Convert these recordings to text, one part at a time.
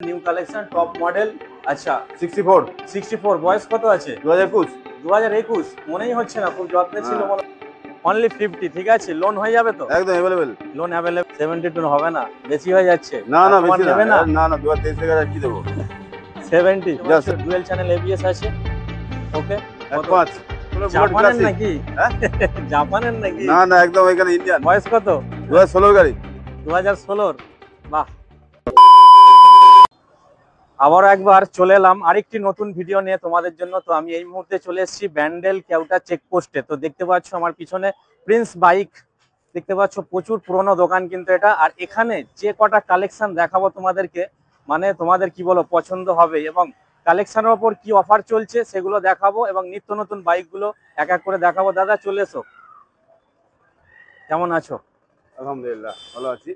New collection top model. আচ্ছা 64 বয়স কত আছে? 2021 2021 মনেই হচ্ছে না, খুব যত্নে ছিল মনে। অনলি 50, ঠিক আছে, লোন হয়ে যাবে তো? একদম अवेलेबल। Loan available. 72 হবে না, বেশি হয়ে যাচ্ছে। না না তোমার বেশি নেবে না, না? না না 2023 এর কি দেবো। 70 Just ডুয়েল চ্যানেল এবিএস আছে। ওকে, 5 জাপানের নাকি? হ্যাঁ জাপানের নাকি? না না একদম এখানে ইন্ডিয়ান। বয়স কত? 2016 গাড়ি। 2016। বাহ। আবার একবার চলে এলাম আরেকটি নতুন ভিডিও নিয়ে তোমাদের জন্য। তো আমি এই মুহূর্তে চলে এসেছি ব্যান্ডেল কেওটা চেকপোস্টে। তো দেখতে পাচ্ছ আমার পিছনে প্রিন্স বাইক, দেখতে পাচ্ছ প্রচুর পুরনো দোকান কিন্তু এটা। আর এখানে যে কটা কালেকশন দেখাবো তোমাদেরকে, মানে তোমাদের কি বলো পছন্দ হবে, এবং কালেকশনের ওপর কি অফার চলছে সেগুলো দেখাবো, এবং নিত্য নতুন বাইকগুলো এক এক করে দেখাবো। দাদা চলে এসো, কেমন আছো? আলহামদুলিল্লাহ ভালো আছি।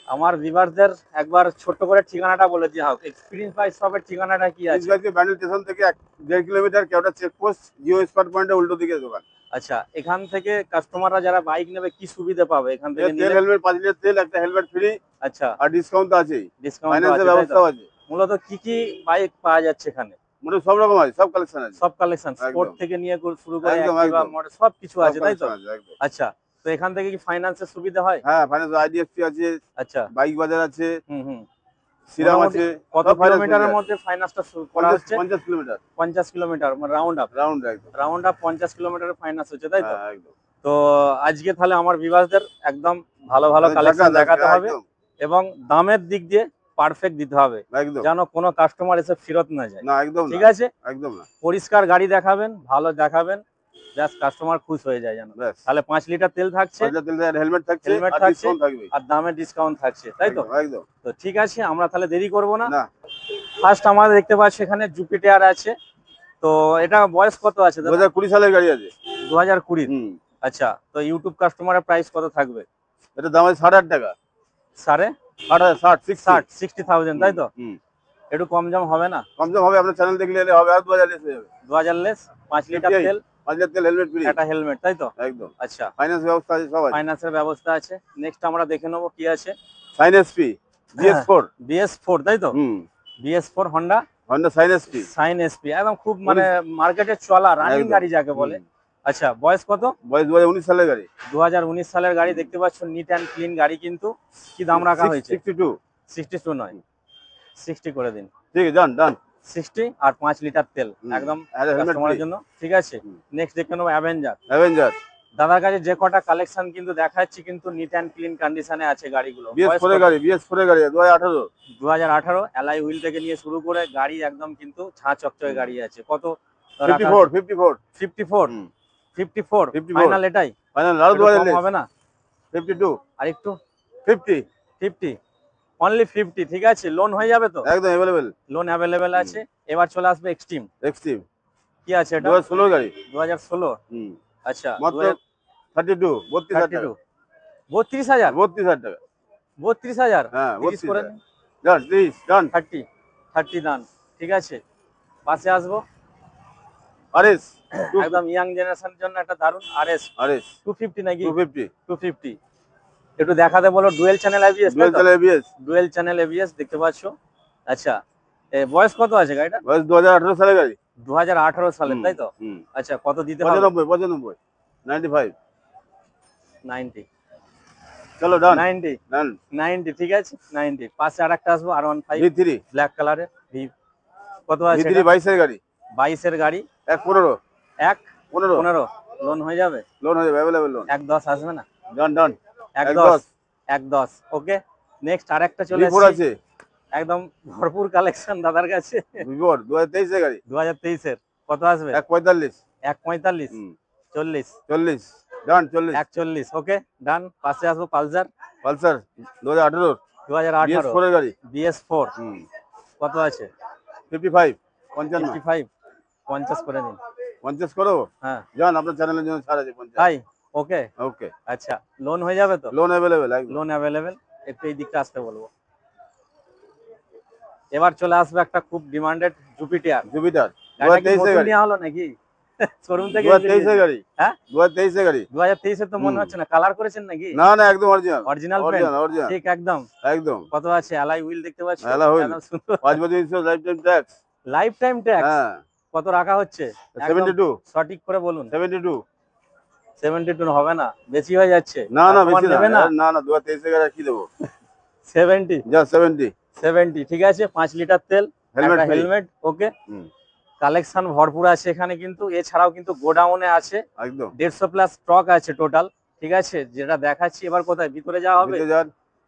আমার ভিউয়ারদের একবার ছোট্ট করে ঠিকানাটা বলে দিয়ে হোক, এক্সপিরিয়েন্স বাইক শপের ঠিকানাটা কি আছে? ব্যান্ডেল স্টেশন থেকে 1.5 kilometre Keota checkpost Jio spot পয়েন্টের উল্টো দিকে দোকান। আচ্ছা, এখান থেকে কাস্টমাররা যারা বাইক নেবে কি সুবিধা পাবে এখান থেকে তেল নিলে? হেলমেট 5 লিটার তেল, একটা হেলমেট ফ্রি। আচ্ছা, আর ডিসকাউন্ট তো আছেই, ডিসকাউন্ট ফাইন্যান্সের আছে, তাই ব্যবস্থাও তো? আছে। মূলত কি কি বাইক পাওয়া যাচ্ছে এখানে? মানে সব রকম আছে, সব কালেকশন আছে। সব কালেকশন, স্পোর্ট একদম থেকে নিয়ে শুরু করে একদম অ্যাক্টিভা একদম মডেল সব কিছু আছে, তাই তো? collection আছে, একদম। আচ্ছা, তো এখান থেকে কি ফাইন্যান্সের সুবিধা হয়? হ্যাঁ ফাইন্যান্স আইডিএফসি আছে, আচ্ছা, বাইক বাজার আছে, হুম। সিরাম মোটামুটি আছে। কত সব finance কিলোমিটারের সুবিধা আছে। মধ্যে ফাইন্যান্সটা করা হচ্ছে? 50 কিলোমিটার 50 কিলোমিটার, মানে রাউন্ড আপ। রাউন্ড একদম। 50 কিলোমিটারের ফাইন্যান্স হচ্ছে, তাই তো? হ্যাঁ একদম। তো আজকে তাহলে আমার ভিউয়ারদের একদম ভালো ভালো একদম কালেকশন ঝাঁকাস দেখাতে হবে, একদম এবং দামের দিক দিয়ে পারফেক্ট দিতে হবে, একদম। যেন কোনো কাস্টমার এসে ফেরত না যায়। না একদম ঠিক না, আছে, একদম না। পরিষ্কার গাড়ি দেখাবেন, ভালো দেখাবেন, জাস্ট কাস্টমার খুশ হয়ে যায় যেন। ব্যাস তাহলে 5 লিটার তেল থাকছে, 5 লিটার তেল, হেলমেট থাকছে, হেলমেট আর থাকছে, ডিসকাউন্ট থাকবে। আর দামে ডিসকাউন্ট থাকছে, তাই তো? একদম একদম। তো ঠিক আছে, আমরা তাহলে দেরি করব না। না ফার্স্ট আমরা দেখতে পাচ্ছি এখানে জুপিটার আছে। তো এটা বয়স কত আছে দাদা? 2020 সালের গাড়ি আছে। 2020। হুম। আচ্ছা, তো ইউটিউব কাস্টমারের প্রাইস কত থাকবে? এটা দাম আছে 8.5 টাকা। সাড়ে 60,000, তাই তো? হুম। একটু কম জম হবে না? কম সম হবে, আপনার চ্যানেল দেখলে এলে হবে, আর 2000 লেস হয়ে যাবে। 2000 লেস, 5 লিটার 58 তেল, 5 লিটার তেল, হেলমেট ফ্রি, একটা হেলমেট, তাই তো? একদম। আচ্ছা, ফাইন্যান্স ব্যবস্থা আছে, সব আছে। ফাইন্যান্সের ব্যবস্থা আছে। নেক্সট আমরা দেখে নেবো কি আছে। Sign SP BS4। BS4, তাই তো? হুম। BS4 Honda Honda shine SP. Shine SP, একদম খুব মানে মার্কেটে চলা রানিং একদম। গাড়ি যাকে বলে। আচ্ছা, বয়স কত? বয়স 2019 সালের গাড়ি। 2019 সালের গাড়ি, দেখতে পাচ্ছ নিট অ্যান্ড ক্লিন গাড়ি কিন্তু। কি দাম রাখা হয়েছে? 62। 62 নয়, 60 করে দিন। ঠিক আছে, ডান ডান। 60 আর 5 লিটার তেল, একদম আর হেলমেট কাস্টমারের ফ্রি। জন্য, ঠিক আছে। নেক্সট দেখে নেবো অ্যাভেঞ্জার। অ্যাভেঞ্জার দাদার কাছে যে কটা কালেকশন কিন্তু দেখাচ্ছি কিন্তু নিট অ্যান্ড ক্লিন কন্ডিশনে আছে গাড়িগুলো। BS4 এর গাড়ি, BS4 এর গাড়ি 2018। 2018 অ্যালাই হুইল থেকে নিয়ে শুরু করে গাড়ি একদম কিন্তু ছা চকচকে গাড়ি আছে। কত? 54 54 54। হুম। 54 54 ফাইনাল এটাই? ফাইনাল আরো একটু 2000 কম লেস। হবে না? 52 আর একটু? 50 50, অনলি 50, ঠিক আছে। লোন হয়ে যাবে তো? একদম अवेलेबल। লোন অ্যাভেলেবেল আছে। এবার চলে আসবে এক্সট্রিম। এক্সট্রিম কি আছে এটা? 2016 গাড়ি। 2016। হুম। আচ্ছা, মাত্র 32 32,000 টাকা। 32,000। 32,000 টাকা। 32,000। হ্যাঁ 30 করে 32,000 ডান, প্লিজ ডান। 30 দান, ঠিক আছে। পাশে আসবো, আরএস একদম ইয়াং জেনারেশনের জন্য একটা দারুন আরএস আরএস 250 নাকি? 250 250 একটু দেখাতে বলো। Dual channel ABS, dual channel ABS। Dual channel ABS দেখতে পাচ্ছ। আচ্ছা, বয়স কত আছে গাড়িটা? বয়স 2018 সালের গাড়ি। 2018 সালের, তাই তো? হুম। আচ্ছা, কত দিতে হবে? 95 95 90। চলো ডান 90, ডান। 90, ঠিক আছে। 90 পাশে আরেকটা আসবো R15 V3 ব্ল্যাক কালারের ভি। কত আছে V3 এটা? 22 এর গাড়ি। 22 এর গাড়ি। 1.15 15 15 লোন হয়ে যাবে? লোন হয়ে যাবে, अवेलेबल লোন। 1.10 আসবে না? ডান ডান 1.10, 1.10। ওকে, নেক্সট আরেকটা চলে V4 আসছে, আছে। একদম ভরপুর কালেকশন দাদার কাছে। V4 2023 এর গাড়ি। 2023 এর। কত আসবে? 145 1.45, হুম। 40, 40 ডান 40 140। ওকে ডান। পাশে আসবো পালসার পালসার 2018 2018 BS4 এর গাড়ি। BS4। হুম। কত আছে? 55 55 55, 50 করে দিন। 50 করো। হ্যাঁ জান, আপনার চ্যানেলের জন্য ছাড় আছে 50। তাই? ওকে, ওকে, আচ্ছা। লোন হয়ে যাবে তো? লোন अवेलेबल একদম। Loan available. একটু এই দিকটা আসতে বলবো। এবার চলে আসবে একটা খুব ডিমান্ডেড জুপিটার। জুপিটার গাড়িটা কি 2023 এর নতুন গাড়ি। নেওয়া হলো নাকি? শোরুম থেকে 2023 এর গাড়ি। হ্যাঁ 2023 এর গাড়ি। 2023 এর তো মনে হচ্ছে না, কালার করেছেন নাকি? না না একদম original. Original original paint, original ঠিক একদম। একদম। কত আছে? অ্যালয় হুইল দেখতে পাচ্ছ, অ্যালয় হুইল। একদম সুন্দর। 5 বছর insurance, life time tax. Life time tax হ্যাঁ কত রাখা হচ্ছে? 72। সঠিক করে বলুন। 72। 72 হবে না, বেশি হয়ে যাচ্ছে। না না কাস্টমার বেশি নেবে না, না। না না 2023 এর গাড়ি কি দেবো? 70 যা 70। 70 ঠিক আছে। 5 লিটার তেল, হেলমেট একটা হেলমেট, ওকে। কালেকশন ভরপুর আছে এখানে কিন্তু। এছাড়াও কিন্তু গোডাউনে আছে একদম 150 প্লাস স্টক আছে টোটাল, ঠিক আছে। যেটা দেখাচ্ছি, এবার কোথায় ভিতরে যাওয়া হবে? ভিতরে যান।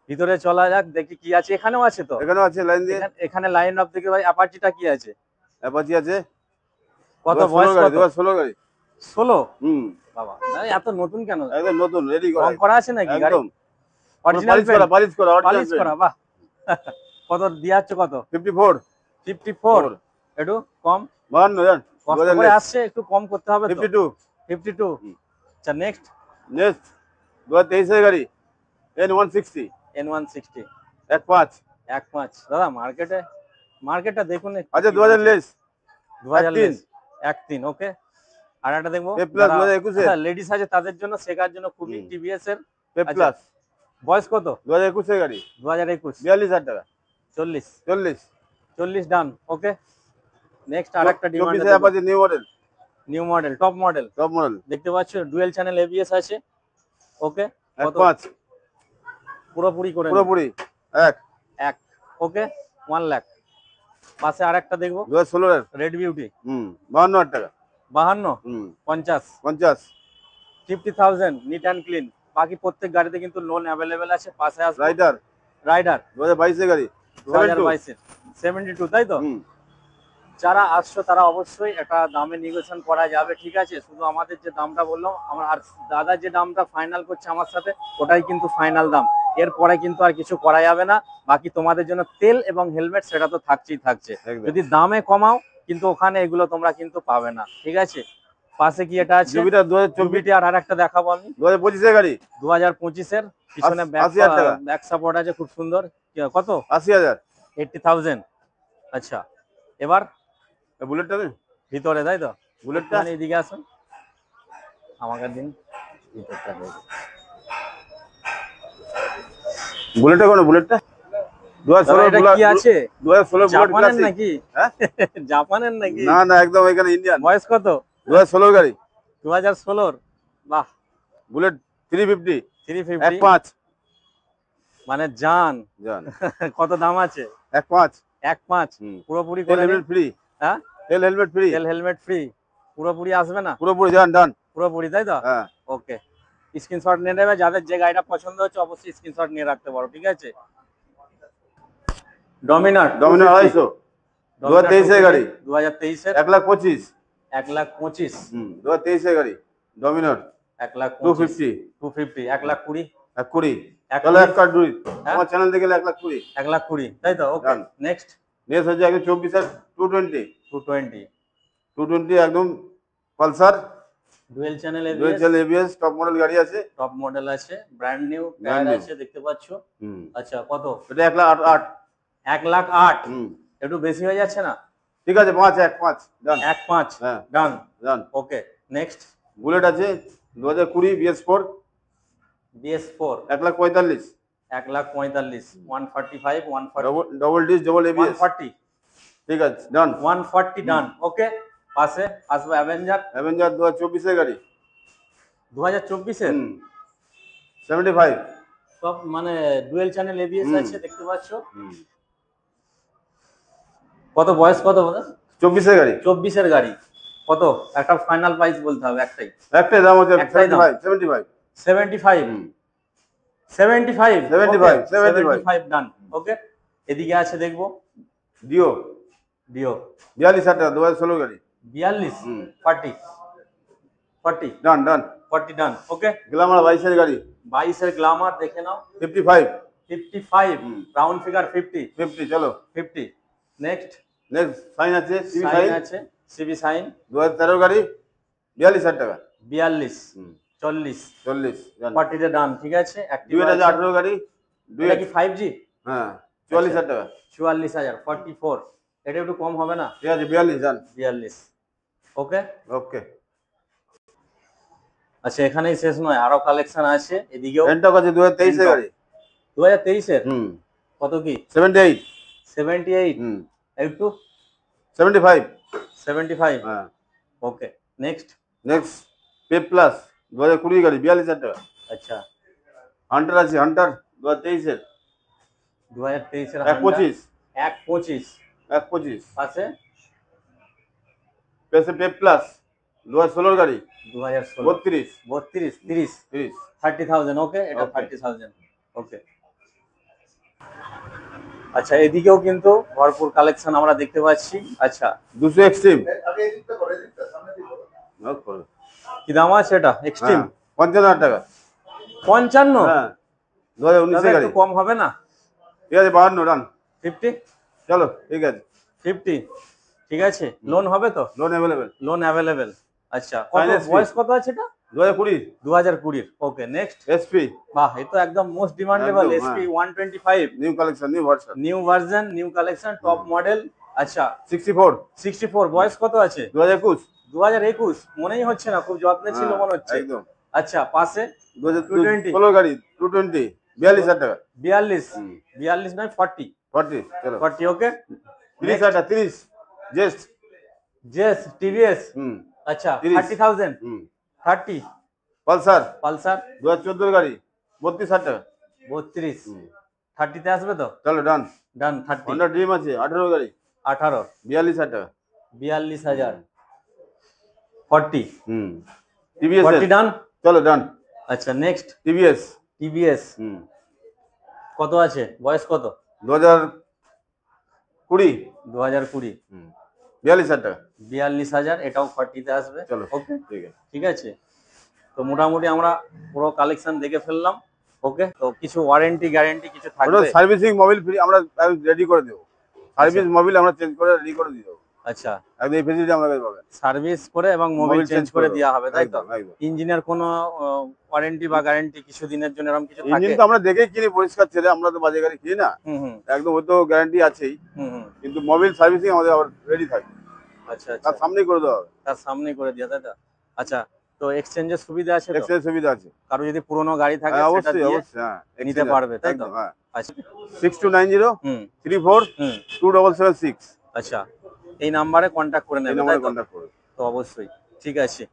ভিতরে চলা যাক, দেখি কি আছে। এখানেও আছে তো, এখানেও আছে লাইন দিয়ে। এখানে লাইন অফ দেখে ভাই। অ্যাপাচিটা কি আছে? অ্যাপাচি আছে। কত বয়স? কত? 2016 গাড়ি। 16? বাবা এত নতুন কেন? একদম নতুন, রেডি করা। রং করা আছে নাকি গাড়ি? একদম অরিজিনাল পালিশ করা পালিশ করা, বাহ। কত দিয়া হচ্ছে? কত? 54। 54 একটু কম 52 জান। কষ্ট করে আসছে, একটু কম করতে হবে তো। 52। 52 আচ্ছা। নেক্সট 2023 এর গাড়ি। N160। N160 15। 15 দাদা। মার্কেটটা দেখুন। আচ্ছা 2000 লেস। 2000 লেস 13, ওকে। আর একটা দেখবো পে প্লাস 2021 এর। লেডিস আছে তাদের জন্য, শেখার জন্য খুবই। টিভিএস এর পে প্লাস। বয়স কত? 2021 এর গাড়ি। 2021 42000 টাকা। 40 40 ডান, ওকে। নেক্সট আরেকটা demand 24 Apache new model, top model দেখতে পাচ্ছ। ডুয়েল চ্যানেল এবিএস আছে, ওকে। কত? 15। পুরোপুরি করে পুরোপুরি 1 ওকে। 1 লাখ। পাশে আরেকটা দেখবো 2016 এর। Red beauty. 52000 টাকা। 52 50 50। 50,000 নিট অ্যান্ড ক্লিন। বাকি প্রত্যেক গাড়িতে কিন্তু লোন অ্যাভেলেবেল আছে। পাশে আসবে রাইডার 2022 এর গাড়ি। 2022 এর 72, তাই তো? যারা আসছো তারা অবশ্যই একটা দামে নেগোশিয়েশন করা যাবে, ঠিক আছে। শুধু আমাদের যে দামটা বললাম, আমার আর দাদা যে দামটা ফাইনাল করছে আমার সাথে, ওটাই কিন্তু ফাইনাল দাম। এরপরে কিন্তু আর কিছু করা যাবে না। বাকি তোমাদের জন্য তেল এবং হেলমেট সেটা তো থাকছেই থাকছে। যদি দামে কমাও কিন্তু ওখানে এগুলো তোমরা কিন্তু পাবে না, ঠিক আছে। পাশে কি এটা আছে? জুপিটার 2024। আর আরেকটা দেখাবো আমি। 2025 এর গাড়ি। 2025 এর পিছনে 80,000 টাকা। ব্যাক সাপোর্ট আছে খুব সুন্দর। কত? 80,000। 80,000 আচ্ছা। এবার বুলেটটা নেই ভিতরে, তাই তো? বুলেটটা এদিকে আসুন, আমাকে দিন ভিতরটা। বুলেটটা কোন? বুলেটটা 2016 কি আছে? 2016 বুলেট জাপানের ক্লাসিক নাকি? হ্যাঁ জাপানের নাকি? না না একদম এখানে ইন্ডিয়ান। বয়স কত? 2016 গাড়ি। 2016 বাহ। বুলেট 350। 350 15 মানে জান। কত দাম আছে? 15 15 পুরোপুরি করে হেলমেট ফ্রি। হ্যাঁ তেল হেলমেট ফ্রি। তেল হেলমেট ফ্রি পুরোপুরি আসবে না? পুরোপুরি ডান পুরোপুরি, তাই তো? হ্যাঁ ওকে। স্ক্রিনশট নিয়ে নেবে। যাদের যে গাড়িটা পছন্দ হচ্ছে অবশ্যই স্ক্রিনশট নিয়ে রাখতে পারো, ঠিক আছে। ডমিনার 250। 2023 এর গাড়ি। 2023 এর 1,25,000। 1,25,000 2023 এর গাড়ি। ডমিনার 1,25,000 250 1,20,000 1,20,000 তাহলে এক কার্ড দুই আমার চ্যানেল থেকে 1,20,000 1,20,000 তাই তো? ওকে। নেক্সট হচ্ছে একদম 24 এর 220 একদম Pulsar dual channel ABS top model গাড়ি আছে। টপ মডেল আছে, ব্র্যান্ড নিউ টায়ার আছে দেখতে পাচ্ছো। আচ্ছা কত? এটা 1,08,000। 1,08,000 একটু বেশি হয়ে যাচ্ছে না? ঠিক আছে 1,05,000 ডান। 1,05,000 হ্যাঁ ডান ওকে। নেক্সট বুলেট আছে 2020 BS4 1,45,000 1,45,000 145 140 double disc double ABS 140 ঠিক আছে ডান 140 ডান ওকে। পাশে আসবে অ্যাভেঞ্জার 2024 এর গাড়ি। 2024 এর 75 সব মানে ডুয়েল চ্যানেল এবিএস আছে দেখতে পাচ্ছো। কত বয়স? কত বলো? 24 এর গাড়ি। 24 এর গাড়ি। কত? একটা ফাইনাল প্রাইস বলতে হবে। একটাই দাম হচ্ছে 75 ডান ওকে। এদিকে আছে দেখবো ডিও 42,000 টাকা 2016 গাড়ি। 42 40 ডান 40 ডান ওকে। গ্ল্যামার 22 এর গাড়ি। 22 এর গ্ল্যামার দেখে নাও। 55 রাউন্ড ফিগার 50 চলো 50। নেক্সট সাইন আছে সিবি সাইন 2013 গাড়ি 42,000 টাকা। 42 40 40 তে ডান ঠিক আছে। 2018 গাড়ি। এটা কি 5G? হ্যাঁ 44,000 টাকা। 44,000 44 এটা একটু কম হবে না? ঠিক আছে 42 ডান 42 ওকে। আচ্ছা এখানেই শেষ নয়, আরো কালেকশন আছে এদিকেও। এন্টক আছে 2023 এর গাড়ি। 2023 এর হুম কত কি? 78। 78। হুম একটু 75। 75। হ্যাঁ okay next. Next pep plus 2020 গাড়ি 42,000 টাকা। আচ্ছা হান্টার আছে, হান্টার 2023 এর 2023 এর 125। 125 125 আছে। পেসে পেপ প্লাস 2016 গাড়ি 2016 32। 32 30 30 30,000। ওকে এটা Okay. 30,000। ওকে আচ্ছা এদিকেও কিন্তু ভরপুর কালেকশন আমরা দেখতে পাচ্ছি। আচ্ছা 200 এক্সট্রিম। কি দাম আছে এটা এক্সট্রিম? 55,000 টাকা। 55? হ্যাঁ 2019 দাদা এর গাড়ি। একটু কম হবে না? ঠিক আছে 52 রান। 50? চলো ঠিক আছে 50 ঠিক আছে। লোন হবে তো? Loan available. Loan available. আচ্ছা কত Finance fee। বয়স কত আছে এটা? 2020 2020। Okay next. এসপি বাহ এই তো একদম মোস্ট ডিমান্ডেবল একদম, এসপি হ্যাঁ। 125 new collection new version new version new collection top model. আচ্ছা 64 64 বয়স কত আছে? 2021 2021 মনেই হচ্ছে না, খুব যত্নে ছিল মনে হচ্ছে। একদম। আচ্ছা পাশে 220 16 গাড়ি 220 42,000 টাকা। 42 42 নয় 40 40 চলো 40 ওকে 30,000 টাকা 30 জেস্ট। JS TVS. হুম আচ্ছা 30,000 30,000 হুম 30 পালসার পালসার 2014 গাড়ি 32,000 টাকা। 32 30 তে আসবে তো? চলো ডান। ডান 30 হন্ডা ড্রিম আছে 18 গাড়ি 18 42,000 টাকা। 42,000 40 হুম টিভিএস 40 ডান। চলো ডান। আচ্ছা নেক্সট টিভিএস টিভিএস হুম কত আছে বয়স কত? 2020 2020 হুম 42,000 টাকা। 42,000 এটাও 40 তে আসবে। চলো ওকে ঠিক আছে ঠিক আছে। তো মোটামুটি আমরা পুরো কালেকশন দেখে ফেললাম। ওকে তো কিছু ওয়ারেন্টি গ্যারান্টি কিছু ওটা থাকবে? সার্ভিসিং মোবাইল ফ্রি আমরা রেডি করে দেবো। সার্ভিস মোবাইল আমরা চেঞ্জ করে রেডি করে দিয়ে দেবো। আচ্ছা একদম এই ফেসিলিটি আমরা পাবেন। সার্ভিস করে এবং মোবাইল চেঞ্জ করে দেওয়া হবে তাই তো? একদম একদম। ইঞ্জিনের কোনো ওয়ারেন্টি বা গ্যারান্টি কিছু দিনের জন্য এরকম কিছু থাকে? ইঞ্জিন তো আমরা দেখেই কিনি পরিষ্কার ছেলে, আমরা তো বাজে গাড়ি কিনি না। হুম একদম ওই তো গ্যারান্টি আছেই, হুম কিন্তু মোবাইল সার্ভিসিং আমাদের আবার রেডি থাকে, আচ্ছা আচ্ছা তার সামনেই করে দেওয়া হবে। তার সামনেই করে দেওয়া তাই তো? আচ্ছা তো এক্সচেঞ্জের সুবিধা আছে তো? এক্সচেঞ্জ সুবিধা আছে। কারো যদি পুরোনো গাড়ি থাকে হ্যাঁ সেটা অবশ্যই দিয়ে অবশ্যই হ্যাঁ নিতে পারবে তাই তো? একদম হ্যাঁ। আচ্ছা 6290 হুম 34 হুম 2776 আচ্ছা এই নাম্বারে কন্ট্যাক্ট করে এই নেবে নম্বরে তাই তো? কন্টাক্ট করুন। তো অবশ্যই ঠিক আছে।